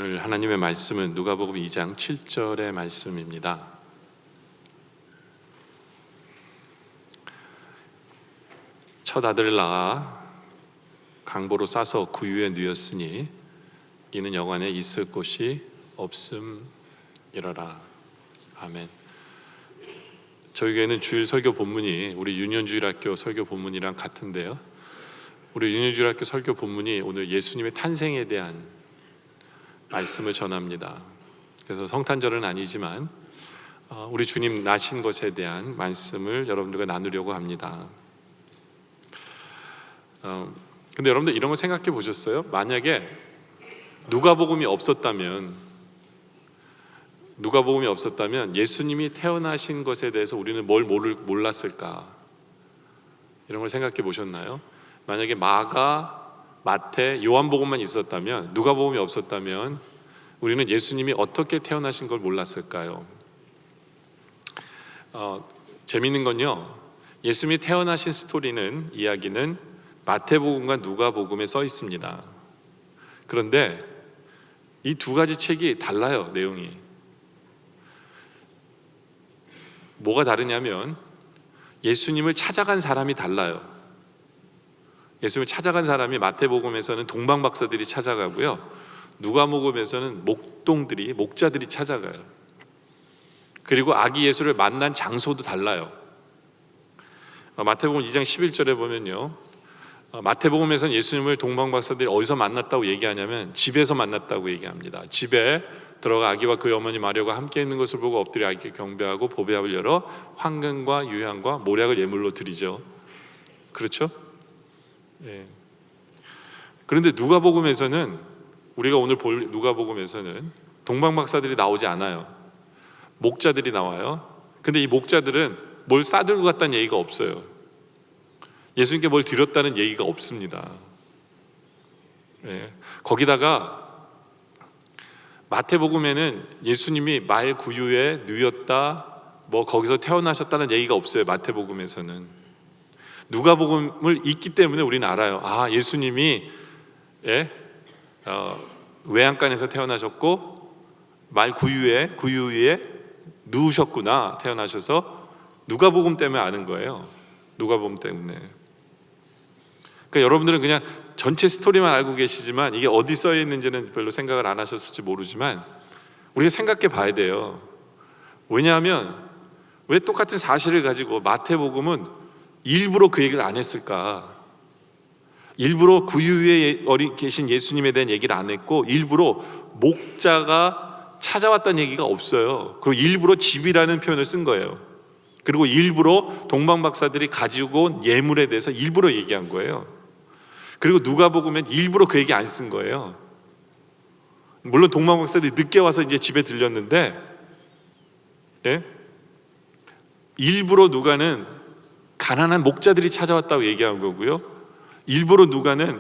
오늘 하나님의 말씀은 누가복음 2장 7절의 말씀입니다. 첫 아들을 낳아 강보로 싸서 구유에 누였으니 이는 영안에 있을 곳이 없음이러라. 아멘. 저희 교회는 주일 설교 본문이 우리 유년주일학교 설교 본문이랑 같은데요, 우리 유년주일학교 설교 본문이 오늘 예수님의 탄생에 대한 말씀을 전합니다. 그래서 성탄절은 아니지만 우리 주님 나신 것에 대한 말씀을 여러분들과 나누려고 합니다. 근데 여러분들 이런 거 생각해 보셨어요? 만약에 누가복음이 없었다면 예수님이 태어나신 것에 대해서 우리는 뭘 몰랐을까? 이런 걸 생각해 보셨나요? 만약에 마가, 마태, 요한복음만 있었다면, 누가복음이 없었다면 우리는 예수님이 어떻게 태어나신 걸 몰랐을까요? 재미있는 건요, 예수님이 태어나신 이야기는 마태복음과 누가복음에 써 있습니다. 그런데 이 두 가지 책이 달라요. 내용이 뭐가 다르냐면 예수님을 찾아간 사람이 달라요. 예수님을 찾아간 사람이 마태복음에서는 동방박사들이 찾아가고요, 누가복음에서는 목자들이 찾아가요. 그리고 아기 예수를 만난 장소도 달라요. 마태복음 2장 11절에 보면요, 마태복음에서는 예수님을 동방박사들이 어디서 만났다고 얘기하냐면 집에서 만났다고 얘기합니다. 집에 들어가 아기와 그의 어머니 마리아가 함께 있는 것을 보고 엎드려 아기께 경배하고 보배압을 열어 황금과 유향과 모략을 예물로 드리죠. 그렇죠? 예. 그런데 누가복음에서는, 우리가 오늘 볼 누가복음에서는 동방박사들이 나오지 않아요. 목자들이 나와요. 근데 이 목자들은 뭘 싸들고 갔다는 얘기가 없어요. 예수님께 뭘 드렸다는 얘기가 없습니다. 예. 거기다가 마태복음에는 예수님이 말 구유에 누였다, 거기서 태어나셨다는 얘기가 없어요. 마태복음에서는. 누가복음을 읽기 때문에 우리는 알아요. 예수님이 외양간에서 태어나셨고 말 구유 위에 누우셨구나, 태어나셔서. 누가복음 때문에 아는 거예요. 누가복음 때문에. 그러니까 여러분들은 그냥 전체 스토리만 알고 계시지만 이게 어디 써 있는지는 별로 생각을 안 하셨을지 모르지만 우리가 생각해 봐야 돼요. 왜냐하면 왜 똑같은 사실을 가지고 마태복음은 일부러 그 얘기를 안 했을까? 일부러 구유 위에 계신 예수님에 대한 얘기를 안 했고, 일부러 목자가 찾아왔다는 얘기가 없어요. 그리고 일부러 집이라는 표현을 쓴 거예요. 그리고 일부러 동방박사들이 가지고 온 예물에 대해서 일부러 얘기한 거예요. 그리고 누가복음엔 일부러 그 얘기 안 쓴 거예요. 물론 동방박사들이 늦게 와서 이제 집에 들렸는데, 일부러 누가는 가난한 목자들이 찾아왔다고 얘기한 거고요, 일부러 누가는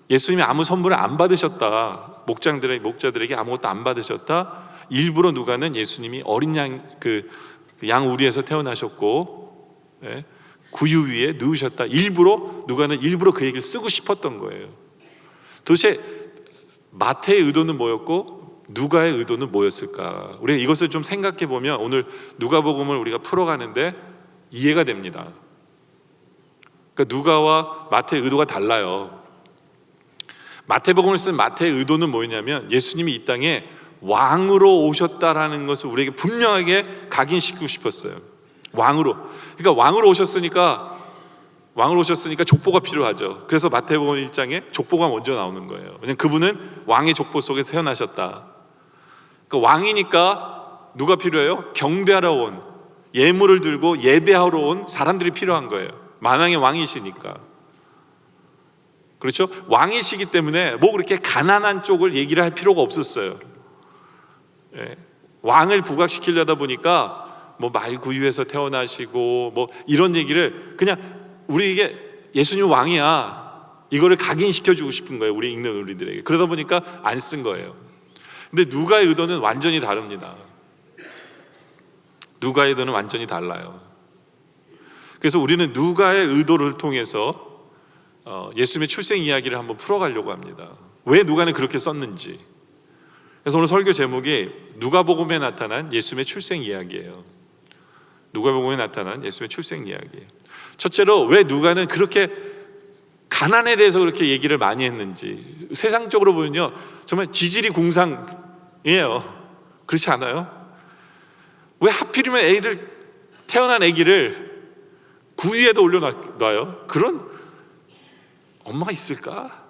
예수님이 아무 선물을 안 받으셨다, 목자들에게 아무것도 안 받으셨다, 일부러 누가는 예수님이 어린 양 우리에서 태어나셨고 구유 위에 누우셨다, 누가는 일부러 그 얘기를 쓰고 싶었던 거예요. 도대체 마태의 의도는 뭐였고 누가의 의도는 뭐였을까? 우리가 이것을 좀 생각해 보면 오늘 누가복음을 우리가 풀어가는데 이해가 됩니다. 그러니까 누가와 마태의 의도가 달라요. 마태복음을 쓴 마태의 의도는 뭐였냐면 예수님이 이 땅에 왕으로 오셨다라는 것을 우리에게 분명하게 각인시키고 싶었어요. 왕으로. 그러니까 왕으로 오셨으니까 족보가 필요하죠. 그래서 마태복음 1장에 족보가 먼저 나오는 거예요. 왜냐하면 그분은 왕의 족보 속에서 태어나셨다. 그러니까 왕이니까 누가 필요해요? 경배하러 온, 예물을 들고 예배하러 온 사람들이 필요한 거예요. 만왕의 왕이시니까. 그렇죠? 왕이시기 때문에 그렇게 가난한 쪽을 얘기를 할 필요가 없었어요. 왕을 부각시키려다 보니까 말구유에서 태어나시고 이런 얘기를 그냥 우리에게 예수님 왕이야, 이거를 각인시켜주고 싶은 거예요, 우리 읽는 우리들에게. 그러다 보니까 안 쓴 거예요. 근데 누가의 의도는 완전히 다릅니다. 누가의 의도는 완전히 달라요. 그래서 우리는 누가의 의도를 통해서 예수님의 출생 이야기를 한번 풀어가려고 합니다. 왜 누가는 그렇게 썼는지. 그래서 오늘 설교 제목이 누가복음에 나타난 예수님의 출생 이야기예요. 누가복음에 나타난 예수님의 출생 이야기예요. 첫째로 왜 누가는 그렇게 가난에 대해서 그렇게 얘기를 많이 했는지. 세상적으로 보면요 정말 지질이 궁상이에요. 그렇지 않아요? 왜 하필이면 태어난 아기를 구유에도 올려놔요? 그런 엄마가 있을까?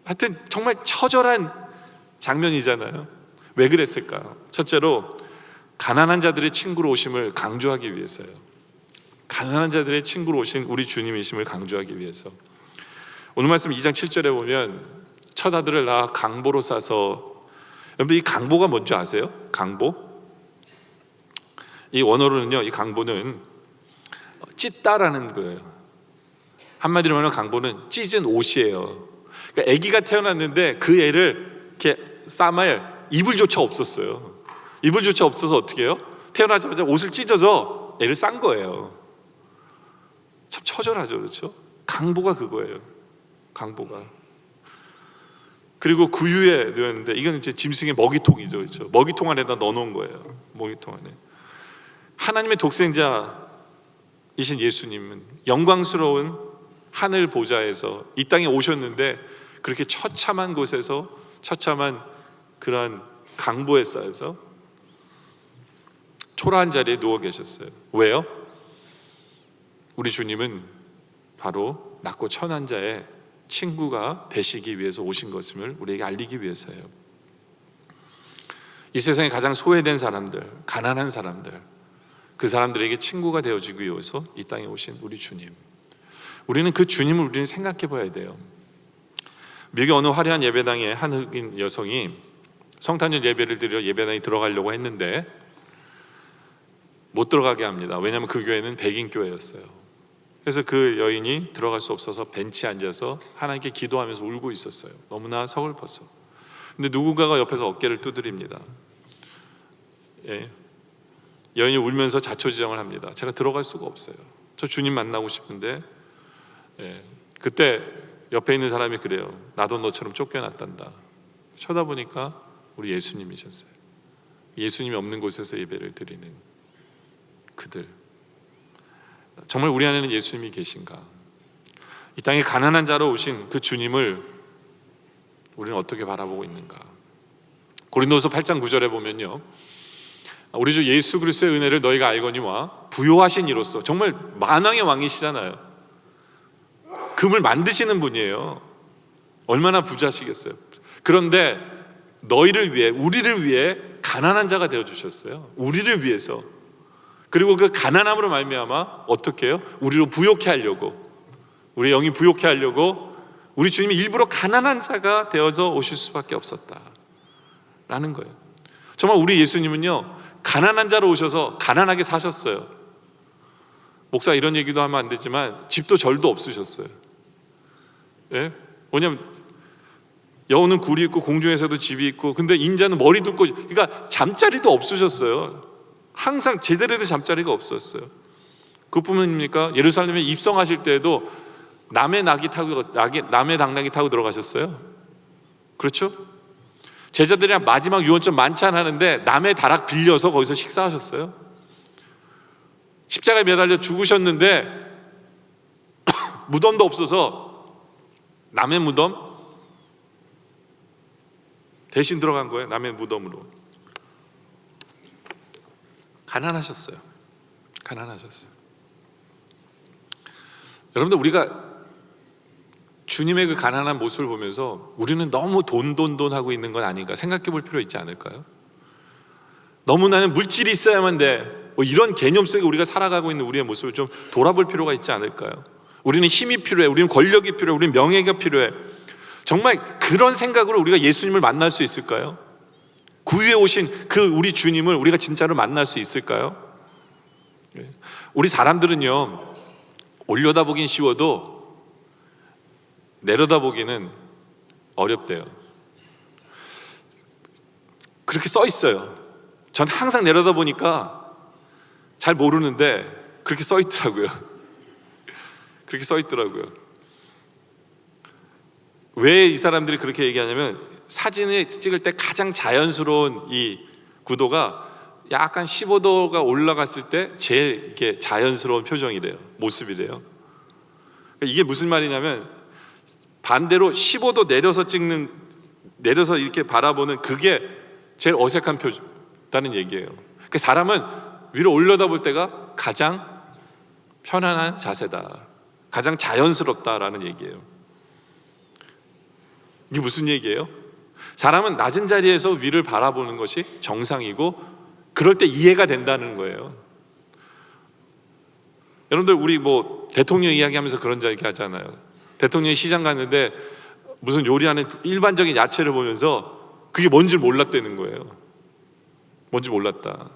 하여튼 정말 처절한 장면이잖아요. 왜 그랬을까? 첫째로 가난한 자들의 친구로 오심을 강조하기 위해서요. 가난한 자들의 친구로 오신 우리 주님이심을 강조하기 위해서. 오늘 말씀 2장 7절에 보면 첫 아들을 낳아 강보로 싸서, 여러분들 이 강보가 뭔지 아세요? 강보? 이 원어로는요, 이 강보는 찢다라는 거예요. 한마디로 말하면 강보는 찢은 옷이에요. 그러니까 아기가 태어났는데 그 애를 이렇게 싸맬 이불조차 없었어요. 이불조차 없어서 어떻게 해요? 태어나자마자 옷을 찢어서 애를 싼 거예요. 참 처절하죠, 그렇죠? 강보가 그거예요. 강보가. 그리고 구유에 넣었는데 이건 이제 짐승의 먹이통이죠, 그렇죠? 먹이통 안에다 넣어놓은 거예요. 먹이통 안에. 하나님의 독생자이신 예수님은 영광스러운 하늘 보좌에서 이 땅에 오셨는데 그렇게 처참한 곳에서, 처참한 그런 강보에 쌓여서 초라한 자리에 누워 계셨어요. 왜요? 우리 주님은 바로 낮고 천한 자의 친구가 되시기 위해서 오신 것임을 우리에게 알리기 위해서예요. 이 세상에 가장 소외된 사람들, 가난한 사람들, 그 사람들에게 친구가 되어지기 위해서 이 땅에 오신 우리 주님. 우리는 그 주님을 우리는 생각해 봐야 돼요. 미국의 어느 화려한 예배당에 한 흑인 여성이 성탄절 예배를 드려 예배당에 들어가려고 했는데 못 들어가게 합니다. 왜냐하면 그 교회는 백인 교회였어요. 그래서 그 여인이 들어갈 수 없어서 벤치에 앉아서 하나님께 기도하면서 울고 있었어요. 너무나 서글퍼서. 근데 누군가가 옆에서 어깨를 두드립니다. 예. 여인이 울면서 자초지정을 합니다. 제가 들어갈 수가 없어요. 저 주님 만나고 싶은데. 예. 그때 옆에 있는 사람이 그래요. 나도 너처럼 쫓겨났단다. 쳐다보니까 우리 예수님이셨어요. 예수님이 없는 곳에서 예배를 드리는 그들. 정말 우리 안에는 예수님이 계신가? 이 땅에 가난한 자로 오신 그 주님을 우리는 어떻게 바라보고 있는가? 고린도서 8장 9절에 보면요, 우리 주 예수 그리스도의 은혜를 너희가 알거니와 부요하신 이로써, 정말 만왕의 왕이시잖아요. 금을 만드시는 분이에요. 얼마나 부자시겠어요. 그런데 너희를 위해, 우리를 위해 가난한 자가 되어주셨어요. 우리를 위해서. 그리고 그 가난함으로 말미암아 어떻게 해요? 우리로 부욕해 하려고, 우리 영이 부욕해 하려고 우리 주님이 일부러 가난한 자가 되어서 오실 수밖에 없었다라는 거예요. 정말 우리 예수님은요, 가난한 자로 오셔서 가난하게 사셨어요. 목사 이런 얘기도 하면 안 되지만 집도 절도 없으셨어요. 예? 왜냐면 여우는 굴이 있고 공중에서도 집이 있고, 근데 인자는 머리 뚫고, 그러니까 잠자리도 없으셨어요. 항상 제대로 된 잠자리가 없었어요. 그뿐입니까? 예루살렘에 입성하실 때에도 남의 당나귀 타고 들어가셨어요. 그렇죠? 제자들이랑 마지막 유언점 만찬하는데 남의 다락 빌려서 거기서 식사하셨어요. 십자가에 매달려 죽으셨는데 무덤도 없어서 남의 무덤 대신 들어간 거예요. 남의 무덤으로. 가난하셨어요. 가난하셨어요. 여러분들, 우리가 주님의 그 가난한 모습을 보면서 우리는 너무 돈 하고 있는 건 아닌가 생각해 볼 필요 있지 않을까요? 너무 나는 물질이 있어야만 돼, 뭐 이런 개념 속에 우리가 살아가고 있는 우리의 모습을 좀 돌아볼 필요가 있지 않을까요? 우리는 힘이 필요해, 우리는 권력이 필요해, 우리는 명예가 필요해. 정말 그런 생각으로 우리가 예수님을 만날 수 있을까요? 구유에 오신 그 우리 주님을 우리가 진짜로 만날 수 있을까요? 우리 사람들은요, 올려다보긴 쉬워도 내려다보기는 어렵대요. 그렇게 써 있어요. 전 항상 내려다보니까 잘 모르는데 그렇게 써 있더라고요. 그렇게 써 있더라고요. 왜 이 사람들이 그렇게 얘기하냐면, 사진을 찍을 때 가장 자연스러운 이 구도가 약간 15도가 올라갔을 때 제일 이렇게 자연스러운 표정이래요. 모습이래요. 이게 무슨 말이냐면 반대로 15도 내려서 이렇게 바라보는 그게 제일 어색한 표다는 얘기예요. 그 사람은 위로 올려다볼 때가 가장 편안한 자세다, 가장 자연스럽다라는 얘기예요. 이게 무슨 얘기예요? 사람은 낮은 자리에서 위를 바라보는 것이 정상이고 그럴 때 이해가 된다는 거예요. 여러분들 우리 뭐 대통령 이야기하면서 그런 이야기 하잖아요. 대통령이 시장 갔는데 무슨 요리하는 일반적인 야채를 보면서 그게 뭔지 몰랐다는 거예요. 뭔지 몰랐다.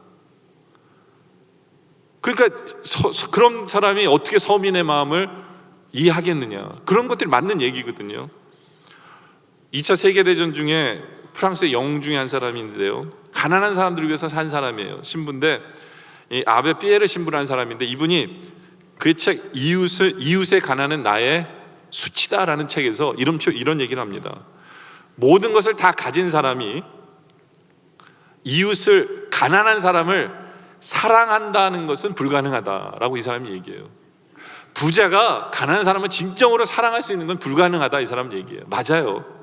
그러니까 그런 사람이 어떻게 서민의 마음을 이해하겠느냐. 그런 것들이 맞는 얘기거든요. 2차 세계대전 중에 프랑스의 영웅 중에 한 사람인데요, 가난한 사람들을 위해서 산 사람이에요. 신부인데 이 아베 피에르 신부라는 사람인데, 이분이 그 책 이웃의 가난은 나의 수치다라는 책에서 이런 얘기를 합니다. 모든 것을 다 가진 사람이 이웃을, 가난한 사람을 사랑한다는 것은 불가능하다라고 이 사람이 얘기해요. 부자가 가난한 사람을 진정으로 사랑할 수 있는 건 불가능하다, 이 사람 얘기해요. 맞아요.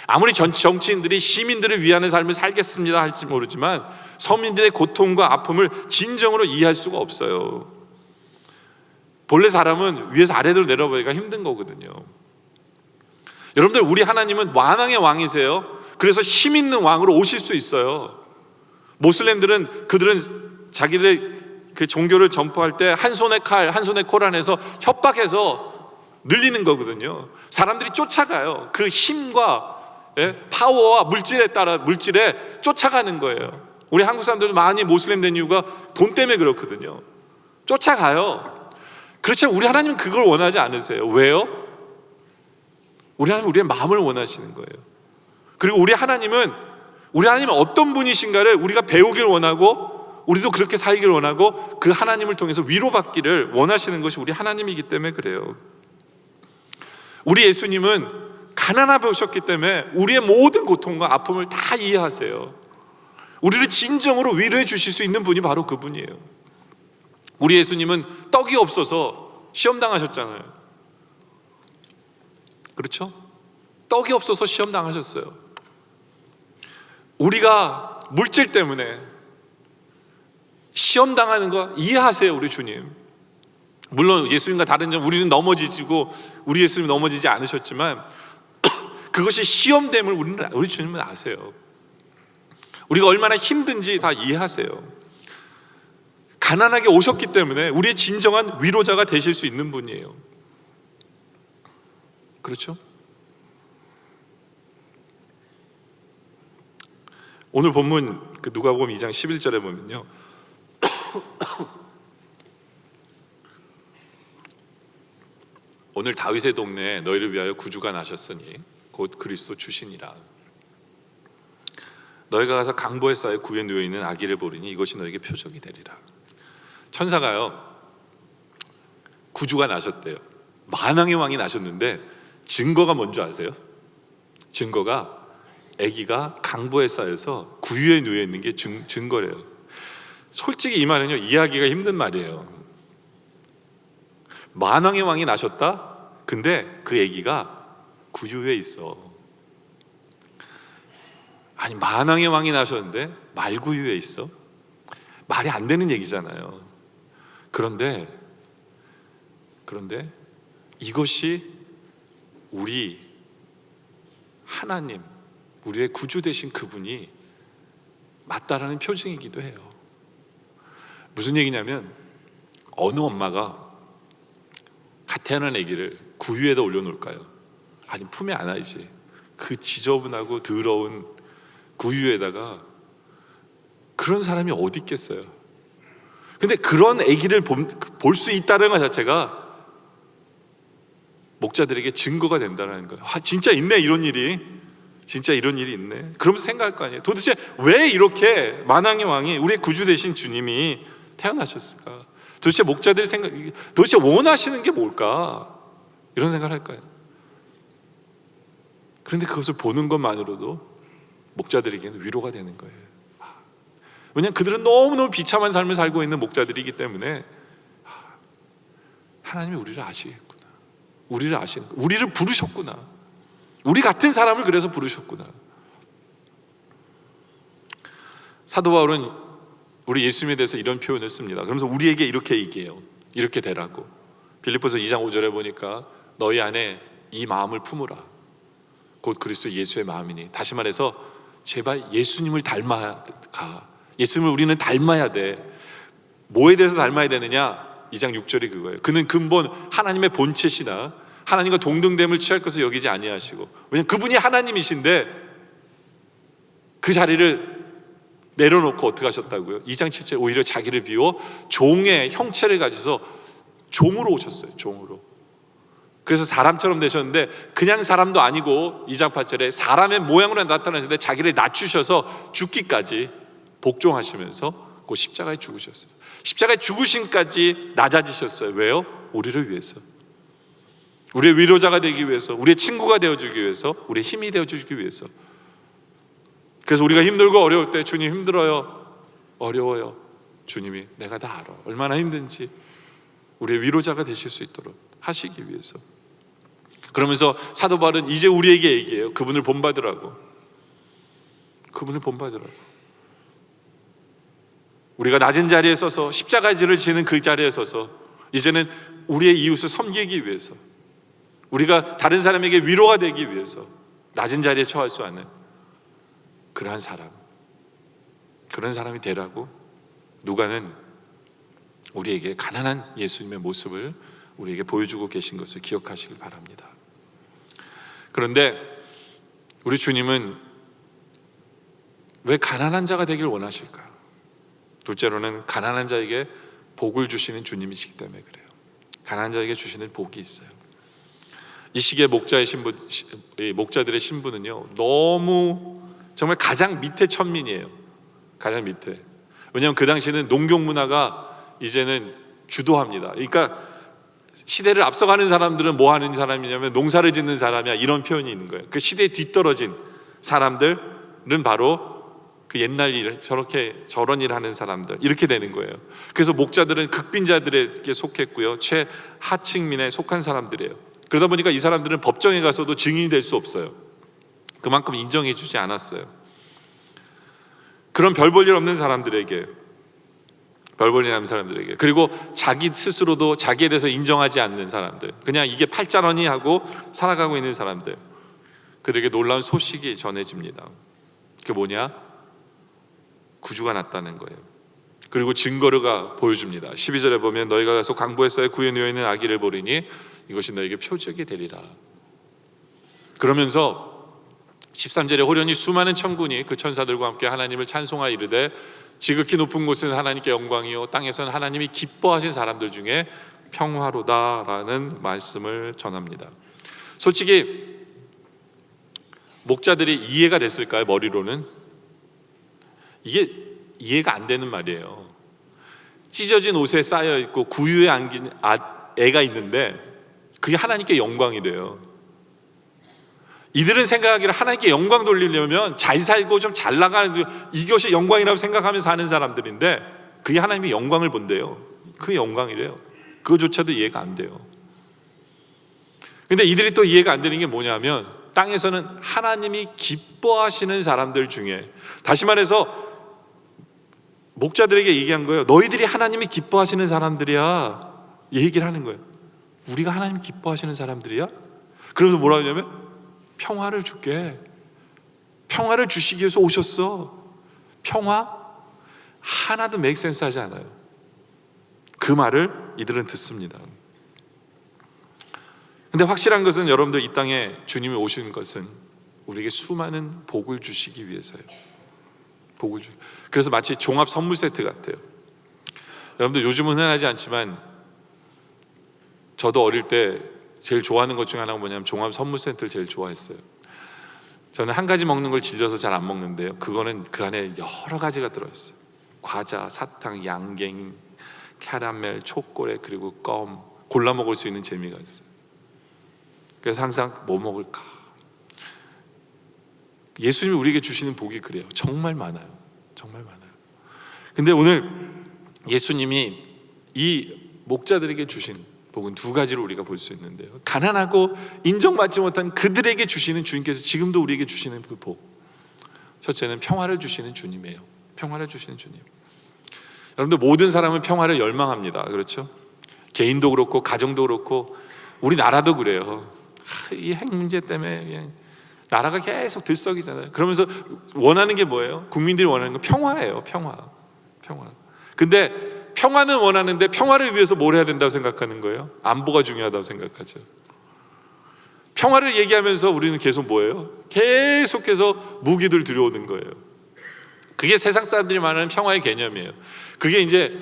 아무리 정치인들이 시민들을 위하는 삶을 살겠습니다 할지 모르지만 서민들의 고통과 아픔을 진정으로 이해할 수가 없어요. 본래 사람은 위에서 아래로 내려보기가 힘든 거거든요. 여러분들, 우리 하나님은 완왕의 왕이세요. 그래서 힘 있는 왕으로 오실 수 있어요. 모슬렘들은 그들은 자기들의 그 종교를 전파할 때 한 손에 칼, 한 손에 코란에서 협박해서 늘리는 거거든요. 사람들이 쫓아가요. 그 힘과 파워와 물질에 쫓아가는 거예요. 우리 한국 사람들도 많이 모슬렘 된 이유가 돈 때문에 그렇거든요. 쫓아가요. 그렇지만 우리 하나님은 그걸 원하지 않으세요. 왜요? 우리 하나님은 우리의 마음을 원하시는 거예요. 그리고 우리 하나님은 어떤 분이신가를 우리가 배우길 원하고, 우리도 그렇게 살기를 원하고, 그 하나님을 통해서 위로받기를 원하시는 것이 우리 하나님이기 때문에 그래요. 우리 예수님은 가난하게 오셨기 때문에 우리의 모든 고통과 아픔을 다 이해하세요. 우리를 진정으로 위로해 주실 수 있는 분이 바로 그분이에요. 우리 예수님은 떡이 없어서 시험당하셨잖아요. 그렇죠? 떡이 없어서 시험당하셨어요. 우리가 물질 때문에 시험당하는 거 이해하세요, 우리 주님. 물론 예수님과 다른 점, 우리는 넘어지고 우리 예수님 넘어지지 않으셨지만 그것이 시험됨을 우리 주님은 아세요. 우리가 얼마나 힘든지 다 이해하세요. 가난하게 오셨기 때문에 우리의 진정한 위로자가 되실 수 있는 분이에요. 그렇죠? 오늘 본문 그 누가복음 2장 11절에 보면요, 오늘 다윗의 동네에 너희를 위하여 구주가 나셨으니 곧 그리스도 주시니라. 너희가 가서 강보에 쌓여 구에 누워 있는 아기를 보리니 이것이 너에게 표적이 되리라. 천사가요, 구주가 나셨대요. 만왕의 왕이 나셨는데 증거가 뭔지 아세요? 증거가 아기가 강보에 쌓여서 구유에 누워 있는 게 증거래요. 솔직히 이 말은요, 이해하기가 힘든 말이에요. 만왕의 왕이 나셨다? 근데 그 아기가 구유에 있어. 아니, 만왕의 왕이 나셨는데 말구유에 있어? 말이 안 되는 얘기잖아요. 그런데 이것이 우리 하나님, 우리의 구주 되신 그분이 맞다라는 표징이기도 해요. 무슨 얘기냐면, 어느 엄마가 갓 태어난 아기를 구유에다 올려놓을까요? 아니, 품에 안아야지. 그 지저분하고 더러운 구유에다가 그런 사람이 어디 있겠어요? 근데 그런 아기를 볼 수 있다는 것 자체가 목자들에게 증거가 된다는 거예요. 진짜 있네, 이런 일이. 진짜 이런 일이 있네. 그러면서 생각할 거 아니에요. 도대체 왜 이렇게 만왕의 왕이, 우리의 구주 되신 주님이 태어나셨을까? 도대체 목자들이 도대체 원하시는 게 뭘까? 이런 생각을 할 거예요. 그런데 그것을 보는 것만으로도 목자들에게는 위로가 되는 거예요. 왜냐하면 그들은 너무너무 비참한 삶을 살고 있는 목자들이기 때문에 하나님이 우리를 아시겠구나, 우리를 아시는, 우리를 부르셨구나, 우리 같은 사람을 그래서 부르셨구나. 사도 바울은 우리 예수님에 대해서 이런 표현을 씁니다. 그러면서 우리에게 이렇게 얘기해요. 이렇게 되라고. 빌립보서 2장 5절에 보니까 너희 안에 이 마음을 품으라. 곧 그리스도 예수의 마음이니. 다시 말해서 제발 예수님을 닮아가. 예수님을 우리는 닮아야 돼. 뭐에 대해서 닮아야 되느냐? 2장 6절이 그거예요. 그는 근본 하나님의 본체시나 하나님과 동등됨을 취할 것을 여기지 아니하시고, 왜냐하면 그분이 하나님이신데 그 자리를 내려놓고 어떻게 하셨다고요? 2장 7절 오히려 자기를 비워 종의 형체를 가지서 종으로 오셨어요. 종으로. 그래서 사람처럼 되셨는데 그냥 사람도 아니고 2장 8절에 사람의 모양으로 나타나셨는데 자기를 낮추셔서 죽기까지 복종하시면서 그 십자가에 죽으셨어요. 십자가에 죽으심까지 낮아지셨어요. 왜요? 우리를 위해서, 우리의 위로자가 되기 위해서, 우리의 친구가 되어주기 위해서, 우리의 힘이 되어주기 위해서. 그래서 우리가 힘들고 어려울 때 주님 힘들어요, 어려워요, 주님이 내가 다 알아, 얼마나 힘든지 우리의 위로자가 되실 수 있도록 하시기 위해서. 그러면서 사도 바울은 이제 우리에게 얘기해요. 그분을 본받으라고. 그분을 본받으라고. 우리가 낮은 자리에 서서 십자가지를 지는 그 자리에 서서 이제는 우리의 이웃을 섬기기 위해서, 우리가 다른 사람에게 위로가 되기 위해서 낮은 자리에 처할 수 있는 그러한 사람, 그런 사람이 되라고 누가는 우리에게 가난한 예수님의 모습을 우리에게 보여주고 계신 것을 기억하시길 바랍니다. 그런데 우리 주님은 왜 가난한 자가 되길 원하실까요? 둘째로는 가난한 자에게 복을 주시는 주님이시기 때문에 그래요. 가난한 자에게 주시는 복이 있어요. 이 시기에 목자들의 신분은요, 너무 정말 가장 밑에 천민이에요. 가장 밑에. 왜냐하면 그 당시에는 농경 문화가 이제는 주도합니다. 그러니까 시대를 앞서가는 사람들은 뭐 하는 사람이냐면 농사를 짓는 사람이야, 이런 표현이 있는 거예요. 그 시대에 뒤떨어진 사람들은 바로 그 옛날 일, 저런 일 하는 사람들, 이렇게 되는 거예요. 그래서 목자들은 극빈자들에게 속했고요, 최하층민에 속한 사람들이에요. 그러다 보니까 이 사람들은 법정에 가서도 증인이 될 수 없어요. 그만큼 인정해 주지 않았어요. 그런 별 볼 일 없는 사람들에게, 별 볼 일 없는 사람들에게, 그리고 자기 스스로도 자기에 대해서 인정하지 않는 사람들, 그냥 이게 팔자러니 하고 살아가고 있는 사람들, 그들에게 놀라운 소식이 전해집니다. 그게 뭐냐? 구주가 났다는 거예요. 그리고 증거가 보여줍니다. 12절에 보면 너희가 가서 강보에서의 구에 누워 있는 아기를 보리니 이것이 너에게 표적이 되리라. 그러면서 13절에 호련히 수많은 천군이 그 천사들과 함께 하나님을 찬송하여 이르되 지극히 높은 곳은 하나님께 영광이요 땅에서는 하나님이 기뻐하신 사람들 중에 평화로다라는 말씀을 전합니다. 솔직히 목자들이 이해가 됐을까요? 머리로는 이게 이해가 안 되는 말이에요. 찢어진 옷에 쌓여 있고 구유에 안긴 애가 있는데 그게 하나님께 영광이래요. 이들은 생각하기를 하나님께 영광 돌리려면 잘 살고 좀 잘 나가는, 이것이 영광이라고 생각하면서 사는 사람들인데 그게 하나님의 영광을 본대요. 그게 영광이래요. 그거조차도 이해가 안 돼요. 근데 이들이 또 이해가 안 되는 게 뭐냐면 땅에서는 하나님이 기뻐하시는 사람들 중에, 다시 말해서 목자들에게 얘기한 거예요. 너희들이 하나님이 기뻐하시는 사람들이야, 얘기를 하는 거예요. 우리가 하나님 기뻐하시는 사람들이야? 그러면서 뭐라 하냐면 평화를 줄게. 평화를 주시기 위해서 오셨어. 평화? 하나도 make sense 하지 않아요. 그 말을 이들은 듣습니다. 근데 확실한 것은 여러분들, 이 땅에 주님이 오시는 것은 우리에게 수많은 복을 주시기 위해서요. 복을 주기. 그래서 마치 종합 선물 세트 같아요. 여러분들 요즘은 흔하지 않지만 저도 어릴 때 제일 좋아하는 것 중에 하나가 뭐냐면 종합 선물 세트를 제일 좋아했어요. 저는 한 가지 먹는 걸 질려서 잘 안 먹는데요, 그거는 그 안에 여러 가지가 들어있어요. 과자, 사탕, 양갱, 캐러멜, 초콜릿, 그리고 껌, 골라 먹을 수 있는 재미가 있어요. 그래서 항상 뭐 먹을까, 예수님이 우리에게 주시는 복이 그래요. 정말 많아요. 정말 많아요. 근데 오늘 예수님이 이 목자들에게 주신 복은 두 가지로 우리가 볼 수 있는데요. 가난하고 인정받지 못한 그들에게 주시는 주님께서 지금도 우리에게 주시는 그 복. 첫째는 평화를 주시는 주님이에요. 평화를 주시는 주님. 여러분들, 모든 사람은 평화를 열망합니다. 그렇죠? 개인도 그렇고 가정도 그렇고 우리나라도 그래요. 이 핵 문제 때문에 그냥 나라가 계속 들썩이잖아요. 그러면서 원하는 게 뭐예요? 국민들이 원하는 건 평화예요. 평화. 근데 평화는 원하는데 평화를 위해서 뭘 해야 된다고 생각하는 거예요? 안보가 중요하다고 생각하죠. 평화를 얘기하면서 우리는 계속 뭐예요? 계속해서 무기들 들여오는 거예요. 그게 세상 사람들이 말하는 평화의 개념이에요. 그게 이제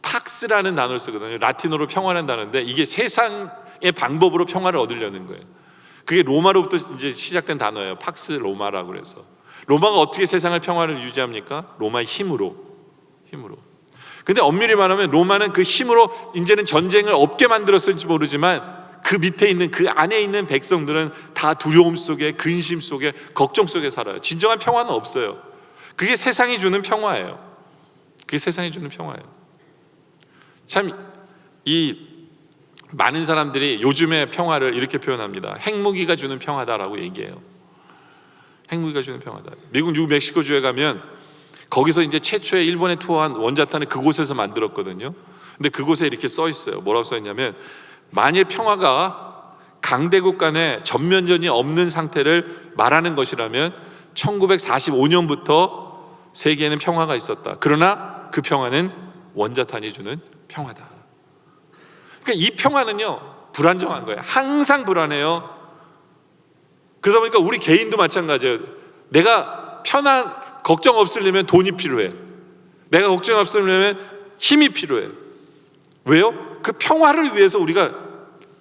팍스라는 단어를 쓰거든요. 라틴어로 평화라는 단어인데 이게 세상의 방법으로 평화를 얻으려는 거예요. 그게 로마로부터 이제 시작된 단어예요. 팍스 로마라고 그래서. 로마가 어떻게 세상을 평화를 유지합니까? 로마의 힘으로. 근데 엄밀히 말하면 로마는 그 힘으로 이제는 전쟁을 없게 만들었을지 모르지만 그 밑에 있는 그 안에 있는 백성들은 다 두려움 속에, 근심 속에, 걱정 속에 살아요. 진정한 평화는 없어요. 그게 세상이 주는 평화예요. 참 이 많은 사람들이 요즘의 평화를 이렇게 표현합니다. 핵무기가 주는 평화다라고 얘기해요. 핵무기가 주는 평화다. 미국 뉴멕시코주에 가면 거기서 이제 최초의 일본에 투하한 원자탄을 그곳에서 만들었거든요. 근데 그곳에 이렇게 써 있어요. 뭐라고 써 있냐면, 만일 평화가 강대국 간의 전면전이 없는 상태를 말하는 것이라면 1945년부터 세계에는 평화가 있었다. 그러나 그 평화는 원자탄이 주는 평화다. 그러니까 이 평화는요, 불안정한 거예요. 항상 불안해요. 그러다 보니까 우리 개인도 마찬가지예요. 내가 걱정 없으려면 돈이 필요해. 내가 걱정 없으려면 힘이 필요해. 왜요? 그 평화를 위해서 우리가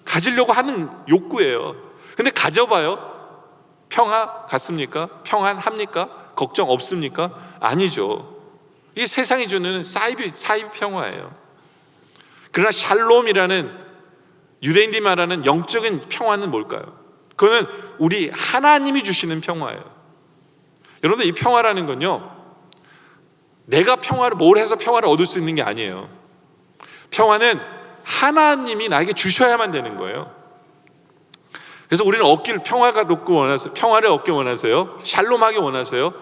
가지려고 하는 욕구예요. 근데 가져봐요. 평화 같습니까? 평안합니까? 걱정 없습니까? 아니죠. 이게 세상이 주는 사이비 평화예요. 그러나 샬롬이라는 유대인들이 말하는 영적인 평화는 뭘까요? 그거는 우리 하나님이 주시는 평화예요. 여러분들, 이 평화라는 건요, 내가 뭘 해서 평화를 얻을 수 있는 게 아니에요. 평화는 하나님이 나에게 주셔야만 되는 거예요. 그래서 우리는 평화를 얻기 원하세요? 샬롬하기 원하세요?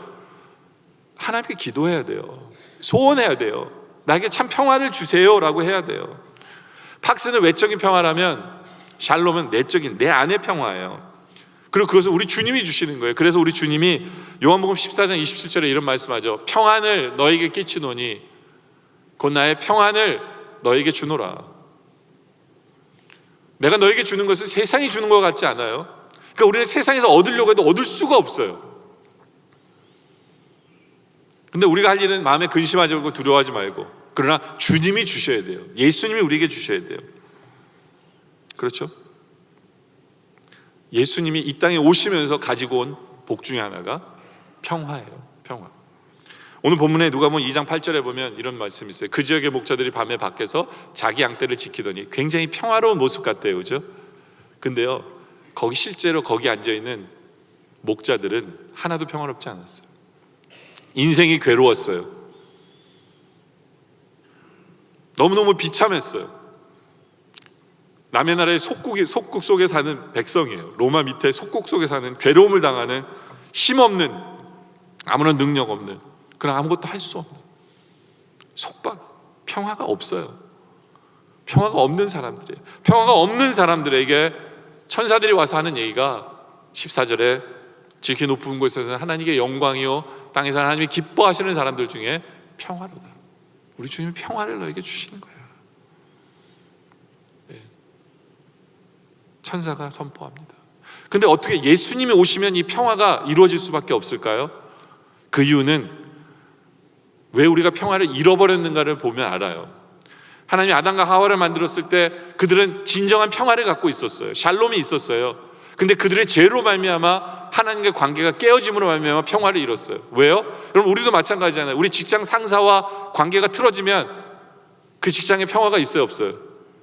하나님께 기도해야 돼요. 소원해야 돼요. 나에게 참 평화를 주세요라고 해야 돼요. 팍스는 외적인 평화라면 샬롬은 내적인 내 안의 평화예요. 그리고 그것을 우리 주님이 주시는 거예요. 그래서 우리 주님이 요한복음 14장 27절에 이런 말씀하죠. 평안을 너에게 끼치노니 곧 나의 평안을 너에게 주노라. 내가 너에게 주는 것은 세상이 주는 것 같지 않아요? 그러니까 우리는 세상에서 얻으려고 해도 얻을 수가 없어요. 근데 우리가 할 일은 마음에 근심하지 말고 두려워하지 말고, 그러나 주님이 주셔야 돼요. 예수님이 우리에게 주셔야 돼요. 그렇죠? 예수님이 이 땅에 오시면서 가지고 온 복 중에 하나가 평화예요. 평화. 오늘 본문에 누가복음 2장 8절에 보면 이런 말씀이 있어요. 그 지역의 목자들이 밤에 밖에서 자기 양떼를 지키더니 굉장히 평화로운 모습 같대요. 그죠? 근데요, 실제로 거기 앉아있는 목자들은 하나도 평화롭지 않았어요. 인생이 괴로웠어요. 너무너무 비참했어요. 남의 나라의 속국 속에 사는 백성이에요. 로마 밑에 속국 속에 사는, 괴로움을 당하는, 힘없는, 아무런 능력 없는, 그런 아무것도 할 수 없는, 속박, 평화가 없어요. 평화가 없는 사람들이에요. 평화가 없는 사람들에게 천사들이 와서 하는 얘기가 14절에 지극히 높은 곳에서 하나님께 영광이요 땅에서 하나님이 기뻐하시는 사람들 중에 평화로다. 우리 주님은 평화를 너에게 주시는 거야. 네. 천사가 선포합니다. 근데 어떻게 예수님이 오시면 이 평화가 이루어질 수밖에 없을까요? 그 이유는 왜 우리가 평화를 잃어버렸는가를 보면 알아요. 하나님이 아담과 하와를 만들었을 때 그들은 진정한 평화를 갖고 있었어요. 샬롬이 있었어요. 근데 그들의 죄로 말미암아 하나님과의 관계가 깨어짐으로 말미암아 평화를 잃었어요. 왜요? 여러분, 우리도 마찬가지잖아요. 우리 직장 상사와 관계가 틀어지면 그 직장에 평화가 있어요, 없어요?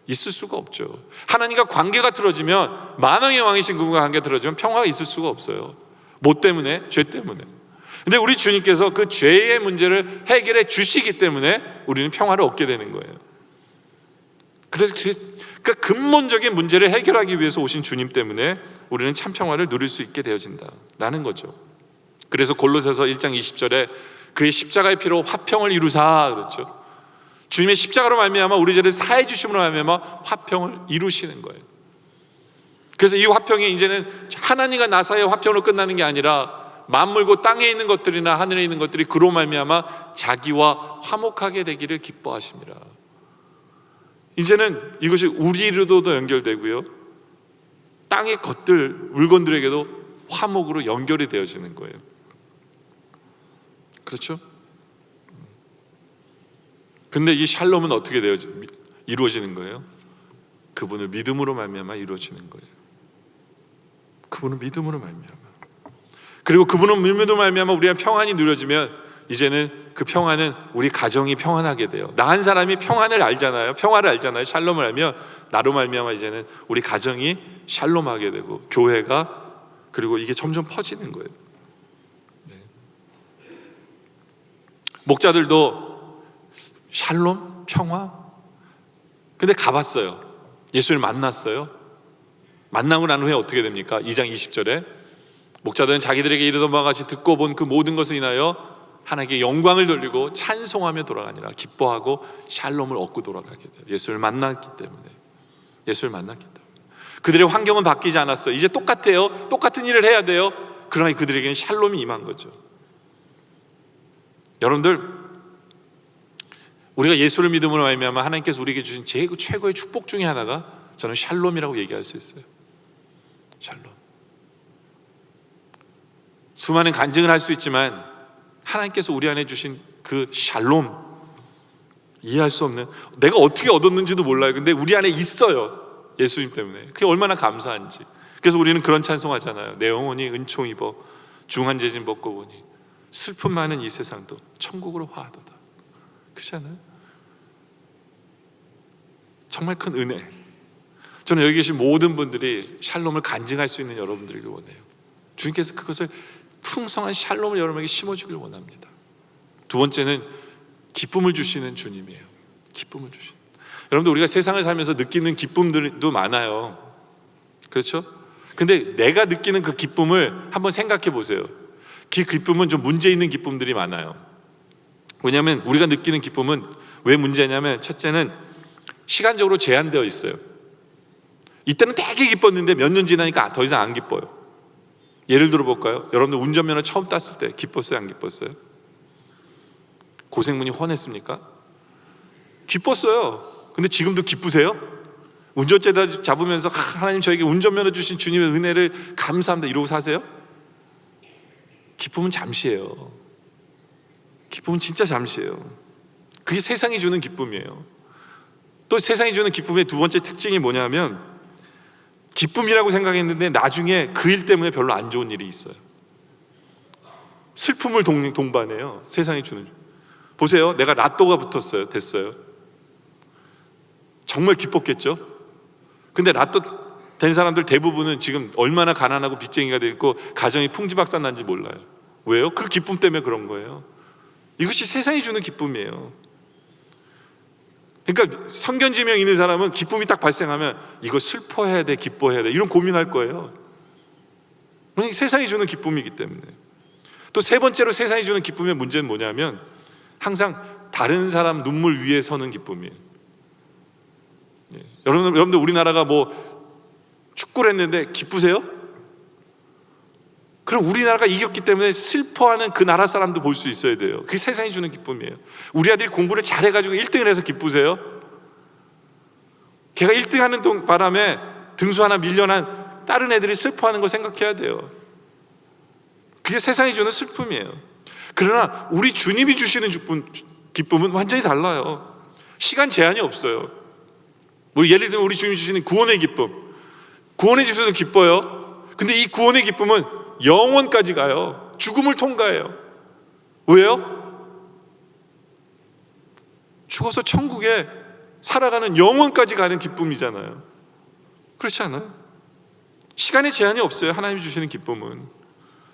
있을 수가 없죠. 하나님과 관계가 틀어지면, 만왕의 왕이신 그분과 관계가 틀어지면 평화가 있을 수가 없어요. 뭐 때문에? 죄 때문에. 근데 우리 주님께서 그 죄의 문제를 해결해 주시기 때문에 우리는 평화를 얻게 되는 거예요. 그래서 그 근본적인 문제를 해결하기 위해서 오신 주님 때문에 우리는 참 평화를 누릴 수 있게 되어진다라는 거죠. 그래서 골로새서 1장 20절에 그의 십자가의 피로 화평을 이루사 그렇죠. 주님의 십자가로 말미암아 우리 죄를 사해 주심으로 말미암아 화평을 이루시는 거예요. 그래서 이 화평이 이제는 하나님과 나 사이의 화평으로 끝나는 게 아니라 만물고 땅에 있는 것들이나 하늘에 있는 것들이 그로 말미암아 자기와 화목하게 되기를 기뻐하심이라. 이제는 이것이 우리로도 연결되고요, 땅의 것들, 물건들에게도 화목으로 연결이 되어지는 거예요. 그렇죠? 근데 이 샬롬은 어떻게 이루어지는 거예요? 그분을 믿음으로 말미암아 이루어지는 거예요. 그분을 믿음으로 말미암아. 그리고 그분은 믿음으로 말미암아 우리가 평안이 누려지면 이제는 그 평안은 우리 가정이 평안하게 돼요. 나 한 사람이 평안을 알잖아요. 평화를 알잖아요. 샬롬을 알면 나로 말미암아 이제는 우리 가정이 샬롬하게 되고 교회가, 그리고 이게 점점 퍼지는 거예요. 네. 목자들도 샬롬? 평화? 근데 가봤어요. 예수를 만났어요. 만나고 난 후에 어떻게 됩니까? 2장 20절에 목자들은 자기들에게 이르던 바와 같이 듣고 본 그 모든 것을 인하여 하나님께 영광을 돌리고 찬송하며 돌아가니라. 기뻐하고 샬롬을 얻고 돌아가게 돼요. 예수를 만났기 때문에. 예수를 만났기 때문에. 그들의 환경은 바뀌지 않았어요. 이제 똑같아요. 똑같은 일을 해야 돼요. 그러나 그들에게는 샬롬이 임한 거죠. 여러분들, 우리가 예수를 믿음으로 말미암아 하나님께서 우리에게 주신 최고의 축복 중에 하나가 저는 샬롬이라고 얘기할 수 있어요. 샬롬. 수많은 간증을 할 수 있지만 하나님께서 우리 안에 주신 그 샬롬, 이해할 수 없는, 내가 어떻게 얻었는지도 몰라요. 근데 우리 안에 있어요. 예수님 때문에. 그게 얼마나 감사한지. 그래서 우리는 그런 찬송하잖아요. 내 영혼이 은총 입어 중한 재진 벗고 보니 슬픔 많은 이 세상도 천국으로 화하도다. 그렇잖아요. 정말 큰 은혜. 저는 여기 계신 모든 분들이 샬롬을 간증할 수 있는 여러분들이길 원해요. 주님께서 그것을 풍성한 샬롬을 여러분에게 심어주길 원합니다. 두 번째는 기쁨을 주시는 주님이에요. 기쁨을 주시는. 여러분들, 우리가 세상을 살면서 느끼는 기쁨들도 많아요. 그렇죠? 근데 내가 느끼는 그 기쁨을 한번 생각해 보세요. 그 기쁨은 좀 문제 있는 기쁨들이 많아요. 왜냐하면 우리가 느끼는 기쁨은 왜 문제냐면, 첫째는 시간적으로 제한되어 있어요. 이때는 되게 기뻤는데 몇 년 지나니까 더 이상 안 기뻐요. 예를 들어 볼까요? 여러분들 운전면허 처음 땄을 때 기뻤어요? 안 기뻤어요? 고생문이 훤했습니까? 기뻤어요. 근데 지금도 기쁘세요? 운전대 잡으면서 하나님 저에게 운전면허 주신 주님의 은혜를 감사합니다 이러고 사세요? 기쁨은 잠시예요. 기쁨은 진짜 잠시예요. 그게 세상이 주는 기쁨이에요. 또 세상이 주는 기쁨의 두 번째 특징이 뭐냐면, 기쁨이라고 생각했는데 나중에 그 일 때문에 별로 안 좋은 일이 있어요. 슬픔을 동반해요. 세상이 주는. 보세요. 내가 라또가 됐어요. 정말 기뻤겠죠? 근데 라또 된 사람들 대부분은 지금 얼마나 가난하고 빚쟁이가 돼 있고 가정이 풍지박산 난지 몰라요. 왜요? 그 기쁨 때문에 그런 거예요. 이것이 세상이 주는 기쁨이에요. 그러니까 성견지명 있는 사람은 기쁨이 딱 발생하면 이거 슬퍼해야 돼, 기뻐해야 돼, 이런 고민할 거예요. 세상이 주는 기쁨이기 때문에. 또 세 번째로 세상이 주는 기쁨의 문제는 뭐냐면, 항상 다른 사람 눈물 위에 서는 기쁨이에요. 여러분들 우리나라가 축구를 했는데 기쁘세요? 그럼 우리나라가 이겼기 때문에 슬퍼하는 그 나라 사람도 볼 수 있어야 돼요. 그게 세상이 주는 기쁨이에요. 우리 아들이 공부를 잘해가지고 1등을 해서 기쁘세요? 걔가 1등하는 바람에 등수 하나 밀려난 다른 애들이 슬퍼하는 거 생각해야 돼요. 그게 세상이 주는 슬픔이에요. 그러나 우리 주님이 주시는 기쁨은 완전히 달라요. 시간 제한이 없어요. 예를 들면 우리 주님이 주시는 구원의 기쁨, 구원의 집에서 기뻐요. 근데 이 구원의 기쁨은 영원까지 가요. 죽음을 통과해요. 왜요? 죽어서 천국에 살아가는 영원까지 가는 기쁨이잖아요. 그렇지 않아요? 시간에 제한이 없어요. 하나님이 주시는 기쁨은.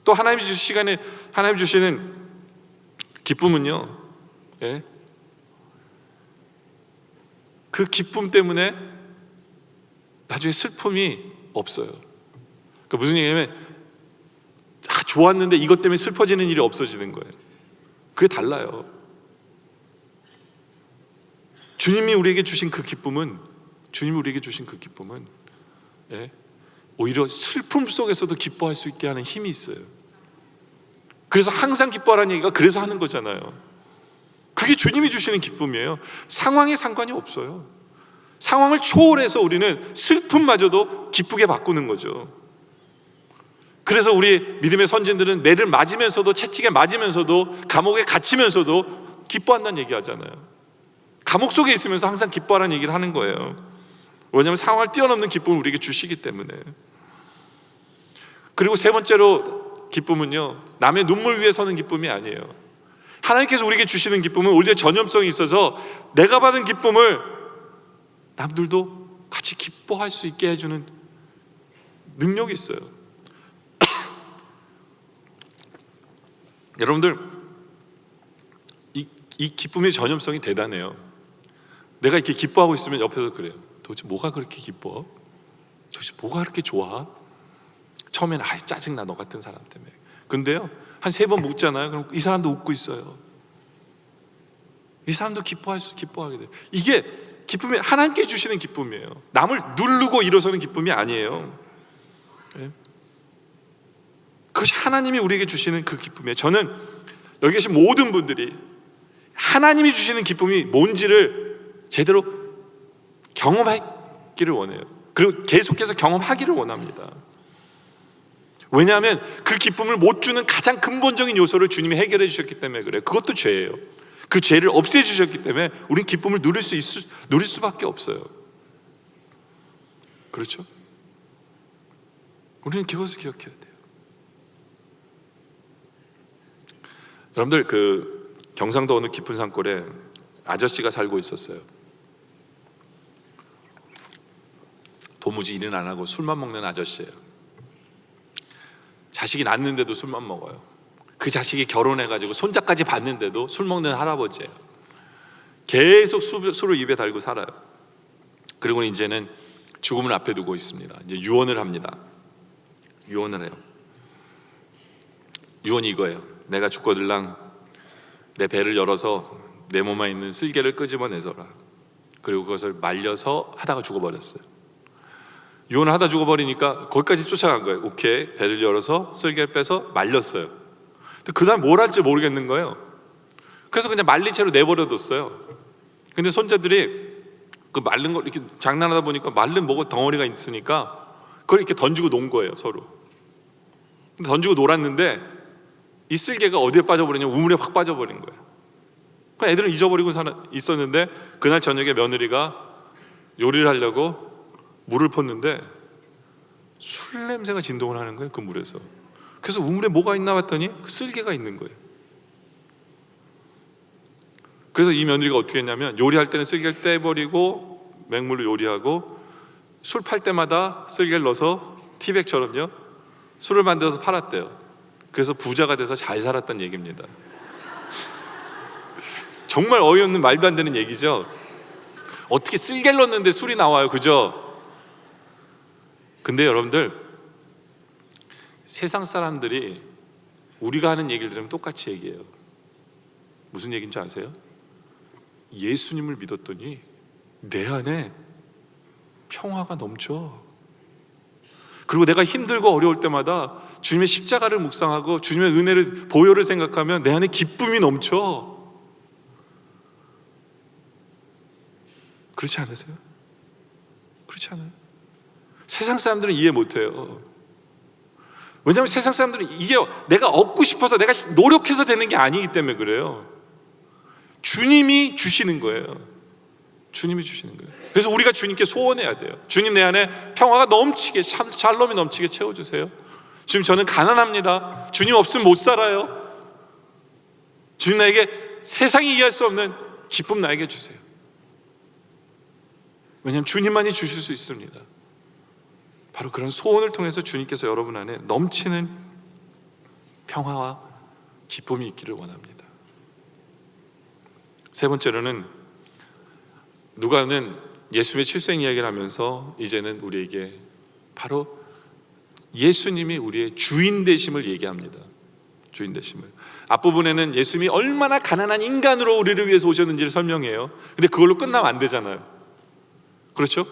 또 하나님이 주시는 기쁨은요, 예? 그 기쁨 때문에 나중에 슬픔이 없어요. 그러니까 무슨 얘기냐면 좋았는데 이것 때문에 슬퍼지는 일이 없어지는 거예요. 그게 달라요. 주님이 우리에게 주신 그 기쁨은 예? 오히려 슬픔 속에서도 기뻐할 수 있게 하는 힘이 있어요. 그래서 항상 기뻐하라는 얘기가 그래서 하는 거잖아요. 그게 주님이 주시는 기쁨이에요. 상황에 상관이 없어요. 상황을 초월해서 우리는 슬픔마저도 기쁘게 바꾸는 거죠. 그래서 우리 믿음의 선진들은 매를 맞으면서도, 채찍에 맞으면서도, 감옥에 갇히면서도 기뻐한다는 얘기 하잖아요. 감옥 속에 있으면서 항상 기뻐하라는 얘기를 하는 거예요. 왜냐하면 상황을 뛰어넘는 기쁨을 우리에게 주시기 때문에. 그리고 세 번째로 기쁨은요, 남의 눈물 위에 서는 기쁨이 아니에요. 하나님께서 우리에게 주시는 기쁨은 오히려 전염성이 있어서 내가 받은 기쁨을 남들도 같이 기뻐할 수 있게 해주는 능력이 있어요. 여러분들, 이 기쁨의 전염성이 대단해요. 내가 이렇게 기뻐하고 있으면 옆에서 그래요. 도대체 뭐가 그렇게 기뻐? 도대체 뭐가 그렇게 좋아? 처음에는 짜증나, 너 같은 사람 때문에. 근데요, 한 3번 묻잖아요. 그럼 이 사람도 웃고 있어요. 이 사람도 기뻐하게 돼요. 이게 기쁨이 하나님께 주시는 기쁨이에요. 남을 누르고 일어서는 기쁨이 아니에요. 그것이 하나님이 우리에게 주시는 그 기쁨이에요. 저는 여기 계신 모든 분들이 하나님이 주시는 기쁨이 뭔지를 제대로 경험하기를 원해요. 그리고 계속해서 경험하기를 원합니다. 왜냐하면 그 기쁨을 못 주는 가장 근본적인 요소를 주님이 해결해 주셨기 때문에 그래요. 그것도 죄예요. 그 죄를 없애 주셨기 때문에 우리는 기쁨을 누릴 수밖에 없어요. 그렇죠? 우리는 그것을 기억해야 돼요. 여러분들, 그 경상도 어느 깊은 산골에 아저씨가 살고 있었어요. 도무지 일은 안 하고 술만 먹는 아저씨예요. 자식이 낳는데도 술만 먹어요. 그 자식이 결혼해가지고 손자까지 봤는데도 술 먹는 할아버지예요. 계속 술을 입에 달고 살아요. 그리고 이제는 죽음을 앞에 두고 있습니다. 이제 유언을 합니다. 유언을 해요. 유언이 이거예요. 내가 죽거들랑 내 배를 열어서 내 몸에 있는 쓸개를 끄집어내서라. 그리고 그것을 말려서 하다가 죽어버렸어요. 유언을 하다 죽어버리니까 거기까지 쫓아간 거예요. 오케이, 배를 열어서 쓸개를 빼서 말렸어요. 근데 그다음 뭘 할지 모르겠는 거예요. 그래서 그냥 말린 채로 내버려뒀어요. 근데 손자들이 그 말른 걸 이렇게 장난하다 보니까 말른 뭐가 덩어리가 있으니까 그걸 이렇게 던지고 논 거예요, 서로. 근데 던지고 놀았는데 이 쓸개가 어디에 빠져버리냐면 우물에 확 빠져버린 거예요. 그냥 애들은 잊어버리고 있었는데 그날 저녁에 며느리가 요리를 하려고 물을 폈는데 술 냄새가 진동을 하는 거예요, 그 물에서. 그래서 우물에 뭐가 있나 봤더니 그 쓸개가 있는 거예요. 그래서 이 며느리가 어떻게 했냐면 요리할 때는 쓸개를 떼버리고 맹물로 요리하고 술 팔 때마다 쓸개를 넣어서 티백처럼요 술을 만들어서 팔았대요. 그래서 부자가 돼서 잘 살았다는 얘기입니다. 정말 어이없는 말도 안 되는 얘기죠. 어떻게 쓸개를 넣었는데 술이 나와요, 그죠? 근데 여러분들, 세상 사람들이 우리가 하는 얘기를 들으면 똑같이 얘기해요. 무슨 얘기인지 아세요? 예수님을 믿었더니 내 안에 평화가 넘쳐. 그리고 내가 힘들고 어려울 때마다 주님의 십자가를 묵상하고 주님의 은혜를, 보혈을 생각하면 내 안에 기쁨이 넘쳐. 그렇지 않으세요? 그렇지 않아요? 세상 사람들은 이해 못해요. 왜냐하면 세상 사람들은 이게 내가 얻고 싶어서 내가 노력해서 되는 게 아니기 때문에 그래요. 주님이 주시는 거예요. 주님이 주시는 거예요. 그래서 우리가 주님께 소원해야 돼요. 주님, 내 안에 평화가 넘치게, 샬롬이 넘치게 채워주세요. 주님, 저는 가난합니다. 주님 없으면 못 살아요. 주님, 나에게 세상이 이해할 수 없는 기쁨 나에게 주세요. 왜냐하면 주님만이 주실 수 있습니다. 바로 그런 소원을 통해서 주님께서 여러분 안에 넘치는 평화와 기쁨이 있기를 원합니다. 세 번째로는 누가는 예수님의 칠생 이야기를 하면서 이제는 우리에게 바로 예수님이 우리의 주인 되심을 얘기합니다. 주인 되심을. 앞부분에는 예수님이 얼마나 가난한 인간으로 우리를 위해서 오셨는지를 설명해요. 근데 그걸로 끝나면 안 되잖아요. 그렇죠?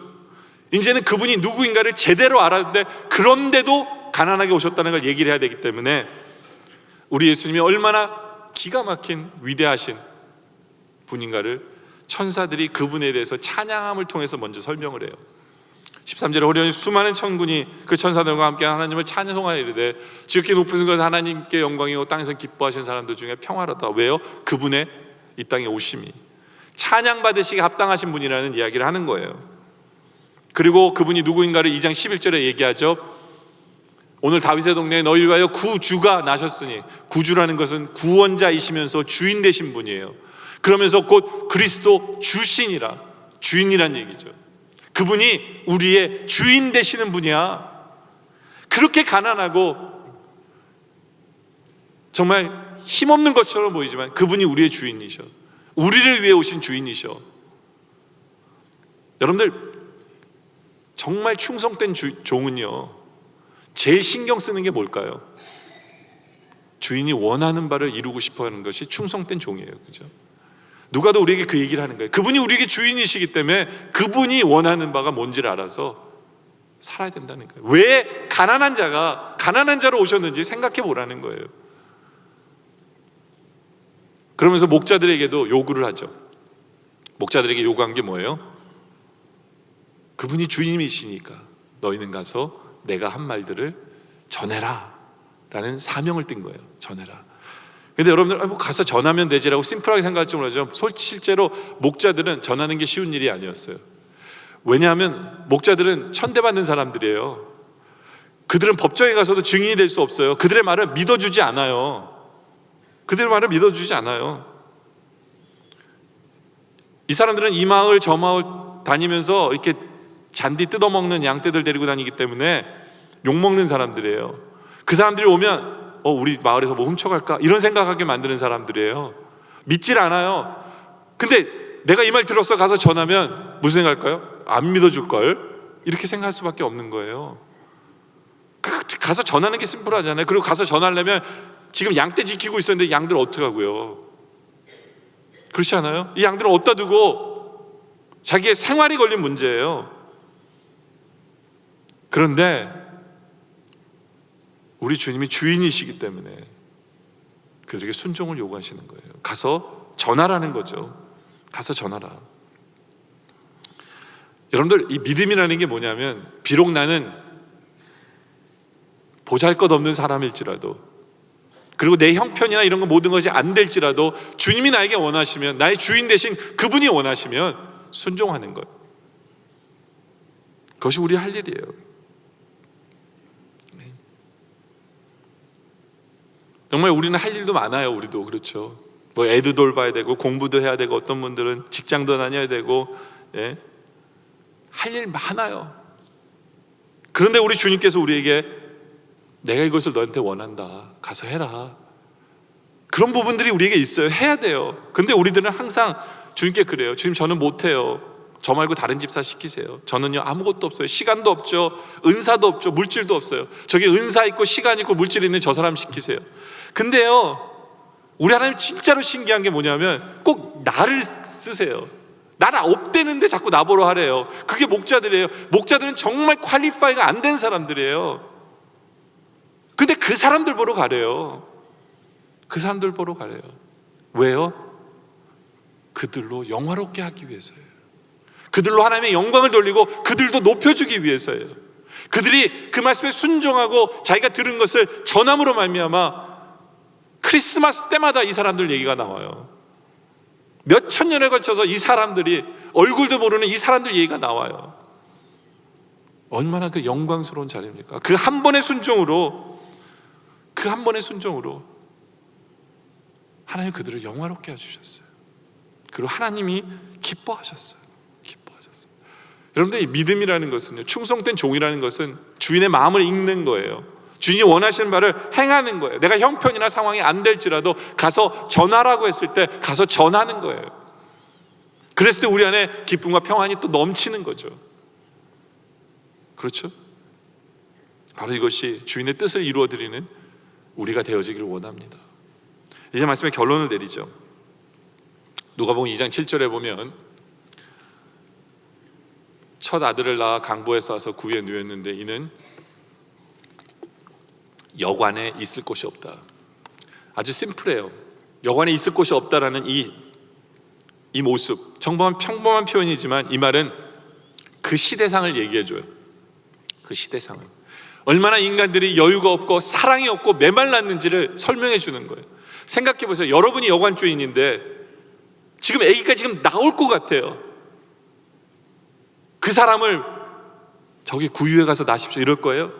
이제는 그분이 누구인가를 제대로 알았는데 그런데도 가난하게 오셨다는 걸 얘기를 해야 되기 때문에 우리 예수님이 얼마나 기가 막힌 위대하신 분인가를 천사들이 그분에 대해서 찬양함을 통해서 먼저 설명을 해요. 13절에 호련히 수많은 천군이 그 천사들과 함께 하나님을 찬송하여 이르되 지극히 높으신 것 하나님께 영광이고 땅에서 기뻐하시는 사람들 중에 평화롭다. 왜요? 그분의 이 땅에 오심이 찬양받으시기 합당하신 분이라는 이야기를 하는 거예요. 그리고 그분이 누구인가를 2장 11절에 얘기하죠. 오늘 다윗의 동네에 너희를 위하여 구주가 나셨으니, 구주라는 것은 구원자이시면서 주인 되신 분이에요. 그러면서 곧 그리스도 주신이라, 주인이란 얘기죠. 그분이 우리의 주인 되시는 분이야. 그렇게 가난하고 정말 힘없는 것처럼 보이지만 그분이 우리의 주인이셔. 우리를 위해 오신 주인이셔. 여러분들 정말 충성된 종은요, 제일 신경 쓰는 게 뭘까요? 주인이 원하는 바를 이루고 싶어 하는 것이 충성된 종이에요. 그죠? 누가도 우리에게 그 얘기를 하는 거예요. 그분이 우리에게 주인이시기 때문에 그분이 원하는 바가 뭔지를 알아서 살아야 된다는 거예요. 왜 가난한 자가 가난한 자로 오셨는지 생각해 보라는 거예요. 그러면서 목자들에게도 요구를 하죠. 목자들에게 요구한 게 뭐예요? 그분이 주인이시니까 너희는 가서 내가 한 말들을 전해라 라는 사명을 띈 거예요. 전해라. 근데 여러분들 뭐 가서 전하면 되지라고 심플하게 생각할지 모르죠. 실제로 목자들은 전하는 게 쉬운 일이 아니었어요. 왜냐하면 목자들은 천대받는 사람들이에요. 그들은 법정에 가서도 증인이 될 수 없어요. 그들의 말을 믿어주지 않아요. 그들의 말을 믿어주지 않아요. 이 사람들은 이 마을 저 마을 다니면서 이렇게 잔디 뜯어먹는 양떼들 데리고 다니기 때문에 욕먹는 사람들이에요. 그 사람들이 오면 우리 마을에서 뭐 훔쳐갈까? 이런 생각하게 만드는 사람들이에요. 믿질 않아요. 근데 내가 이 말 들었어 가서 전하면 무슨 생각할까요? 안 믿어줄걸? 이렇게 생각할 수밖에 없는 거예요. 가서 전하는 게 심플하잖아요. 그리고 가서 전하려면 지금 양떼 지키고 있었는데 양들 어떡하고요? 그렇지 않아요? 이 양들을 어디다 두고 자기의 생활이 걸린 문제예요. 그런데 우리 주님이 주인이시기 때문에 그들에게 순종을 요구하시는 거예요. 가서 전하라는 거죠. 가서 전하라. 여러분들 이 믿음이라는 게 뭐냐면 비록 나는 보잘것없는 사람일지라도 그리고 내 형편이나 이런 거 모든 것이 안 될지라도 주님이 나에게 원하시면 나의 주인 되신 그분이 원하시면 순종하는 것. 그것이 우리 할 일이에요. 정말 우리는 할 일도 많아요. 우리도 그렇죠. 뭐 애도 돌봐야 되고 공부도 해야 되고 어떤 분들은 직장도 다녀야 되고 할 일 많아요. 그런데 우리 주님께서 우리에게 내가 이것을 너한테 원한다. 가서 해라. 그런 부분들이 우리에게 있어요. 해야 돼요. 근데 우리들은 항상 주님께 그래요. 주님 저는 못해요. 저 말고 다른 집사 시키세요. 저는요 아무것도 없어요. 시간도 없죠. 은사도 없죠. 물질도 없어요. 저기 은사 있고 시간 있고 물질 있는 저 사람 시키세요. 근데요 우리 하나님 진짜로 신기한 게 뭐냐면 꼭 나를 쓰세요. 나를 업되는데 자꾸 나보러 하래요. 그게 목자들이에요. 목자들은 정말 퀄리파이가 안 된 사람들이에요. 근데 그 사람들 보러 가래요. 그 사람들 보러 가래요. 왜요? 그들로 영화롭게 하기 위해서예요. 그들로 하나님의 영광을 돌리고 그들도 높여주기 위해서예요. 그들이 그 말씀에 순종하고 자기가 들은 것을 전함으로 말미암아 크리스마스 때마다 이 사람들 얘기가 나와요. 몇천 년에 걸쳐서 이 사람들이 얼굴도 모르는 이 사람들 얘기가 나와요. 얼마나 그 영광스러운 자리입니까? 그 한 번의 순종으로 하나님 그들을 영화롭게 해주셨어요. 그리고 하나님이 기뻐하셨어요. 여러분들, 이 믿음이라는 것은요, 충성된 종이라는 것은 주인의 마음을 읽는 거예요. 주인이 원하시는 바를 행하는 거예요. 내가 형편이나 상황이 안 될지라도 가서 전하라고 했을 때 가서 전하는 거예요. 그랬을 때 우리 안에 기쁨과 평안이 또 넘치는 거죠. 그렇죠? 바로 이것이 주인의 뜻을 이루어드리는 우리가 되어지기를 원합니다. 이제 말씀의 결론을 내리죠. 누가복음 2장 7절에 보면 첫 아들을 낳아 강보에 싸서 구유에 누였는데 이는 여관에 있을 곳이 없다. 아주 심플해요. 여관에 있을 곳이 없다라는 이 모습, 평범한 표현이지만 이 말은 그 시대상을 얘기해줘요. 그 시대상을, 얼마나 인간들이 여유가 없고 사랑이 없고 메말랐는지를 설명해 주는 거예요. 생각해 보세요. 여러분이 여관 주인인데 지금 아기가 지금 나올 것 같아요. 그 사람을 저기 구유에 가서 낳으십시오 이럴 거예요?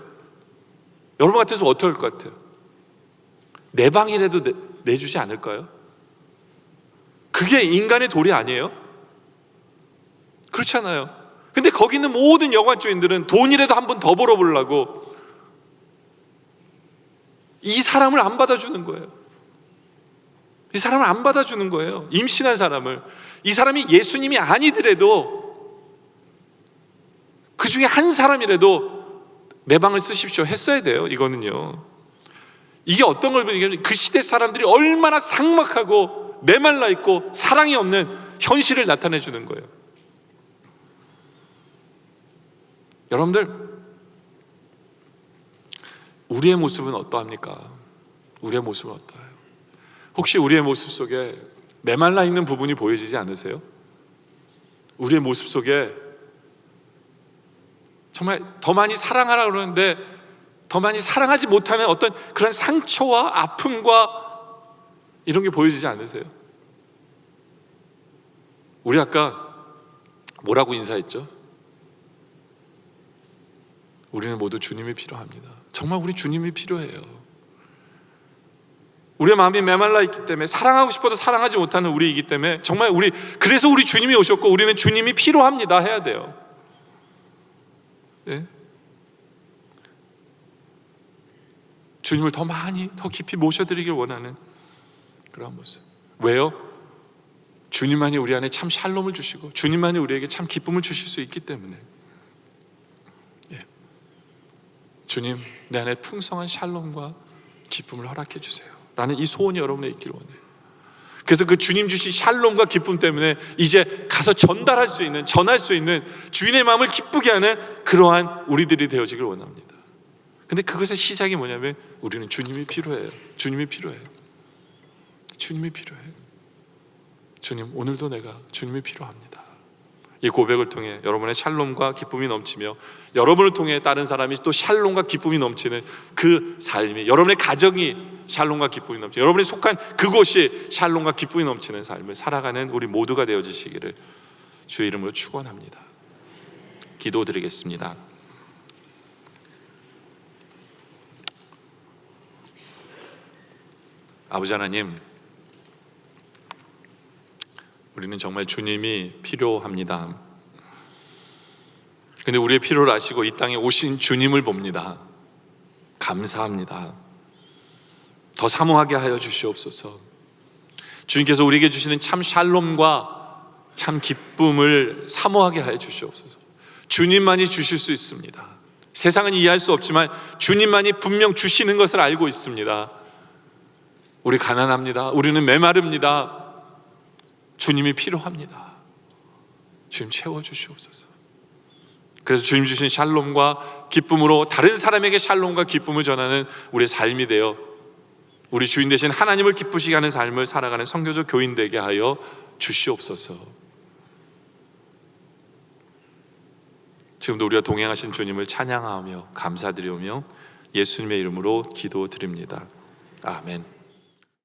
여러분 같았으면 어떻게 할 것 같아요? 내 방이라도 내주지 않을까요? 그게 인간의 도리 아니에요? 그렇잖아요. 근데 거기 있는 모든 여관 주인들은 돈이라도 한 번 더 벌어보려고 이 사람을 안 받아주는 거예요. 이 사람을 안 받아주는 거예요. 임신한 사람을. 이 사람이 예수님이 아니더라도 그 중에 한 사람이라도 내 방을 쓰십시오 했어야 돼요. 이거는요, 이게 어떤 걸 보냐면 그 시대 사람들이 얼마나 삭막하고 메말라 있고 사랑이 없는 현실을 나타내 주는 거예요. 여러분들, 우리의 모습은 어떠합니까? 우리의 모습은 어떠해요? 혹시 우리의 모습 속에 메말라 있는 부분이 보여지지 않으세요? 우리의 모습 속에 정말 더 많이 사랑하라 그러는데 더 많이 사랑하지 못하는 어떤 그런 상처와 아픔과 이런 게 보여지지 않으세요? 우리 아까 뭐라고 인사했죠? 우리는 모두 주님이 필요합니다. 정말 우리 주님이 필요해요. 우리의 마음이 메말라 있기 때문에 사랑하고 싶어도 사랑하지 못하는 우리이기 때문에 정말 그래서 우리 주님이 오셨고 우리는 주님이 필요합니다 해야 돼요. 네? 주님을 더 많이 더 깊이 모셔드리길 원하는 그런 모습. 왜요? 주님만이 우리 안에 참 샬롬을 주시고 주님만이 우리에게 참 기쁨을 주실 수 있기 때문에. 네. 주님, 내 안에 풍성한 샬롬과 기쁨을 허락해 주세요 라는 이 소원이 여러분에 있기를 원해요. 그래서 그 주님 주신 샬롬과 기쁨 때문에 이제 가서 전할 수 있는 주인의 마음을 기쁘게 하는 그러한 우리들이 되어지길 원합니다. 근데 그것의 시작이 뭐냐면 우리는 주님이 필요해요. 주님이 필요해요. 주님이 필요해요. 주님, 오늘도 내가 주님이 필요합니다. 이 고백을 통해 여러분의 샬롬과 기쁨이 넘치며 여러분을 통해 다른 사람이 또 샬롬과 기쁨이 넘치는 그 삶이, 여러분의 가정이 샬롬과 기쁨이 넘치는, 여러분이 속한 그곳이 샬롬과 기쁨이 넘치는 삶을 살아가는 우리 모두가 되어지시기를 주의 이름으로 축원합니다. 기도드리겠습니다. 아버지 하나님, 우리는 정말 주님이 필요합니다. 근데 우리의 필요를 아시고 이 땅에 오신 주님을 봅니다. 감사합니다. 더 사모하게 하여 주시옵소서. 주님께서 우리에게 주시는 참 샬롬과 참 기쁨을 사모하게 하여 주시옵소서. 주님만이 주실 수 있습니다. 세상은 이해할 수 없지만 주님만이 분명 주시는 것을 알고 있습니다. 우리 가난합니다. 우리는 메마릅니다. 주님이 필요합니다. 주님 채워주시옵소서. 그래서 주님 주신 샬롬과 기쁨으로 다른 사람에게 샬롬과 기쁨을 전하는 우리의 삶이 되어 우리 주인 되신 하나님을 기쁘시게 하는 삶을 살아가는 선교적 교인 되게 하여 주시옵소서. 지금도 우리와 동행하신 주님을 찬양하며 감사드리며 예수님의 이름으로 기도드립니다. 아멘.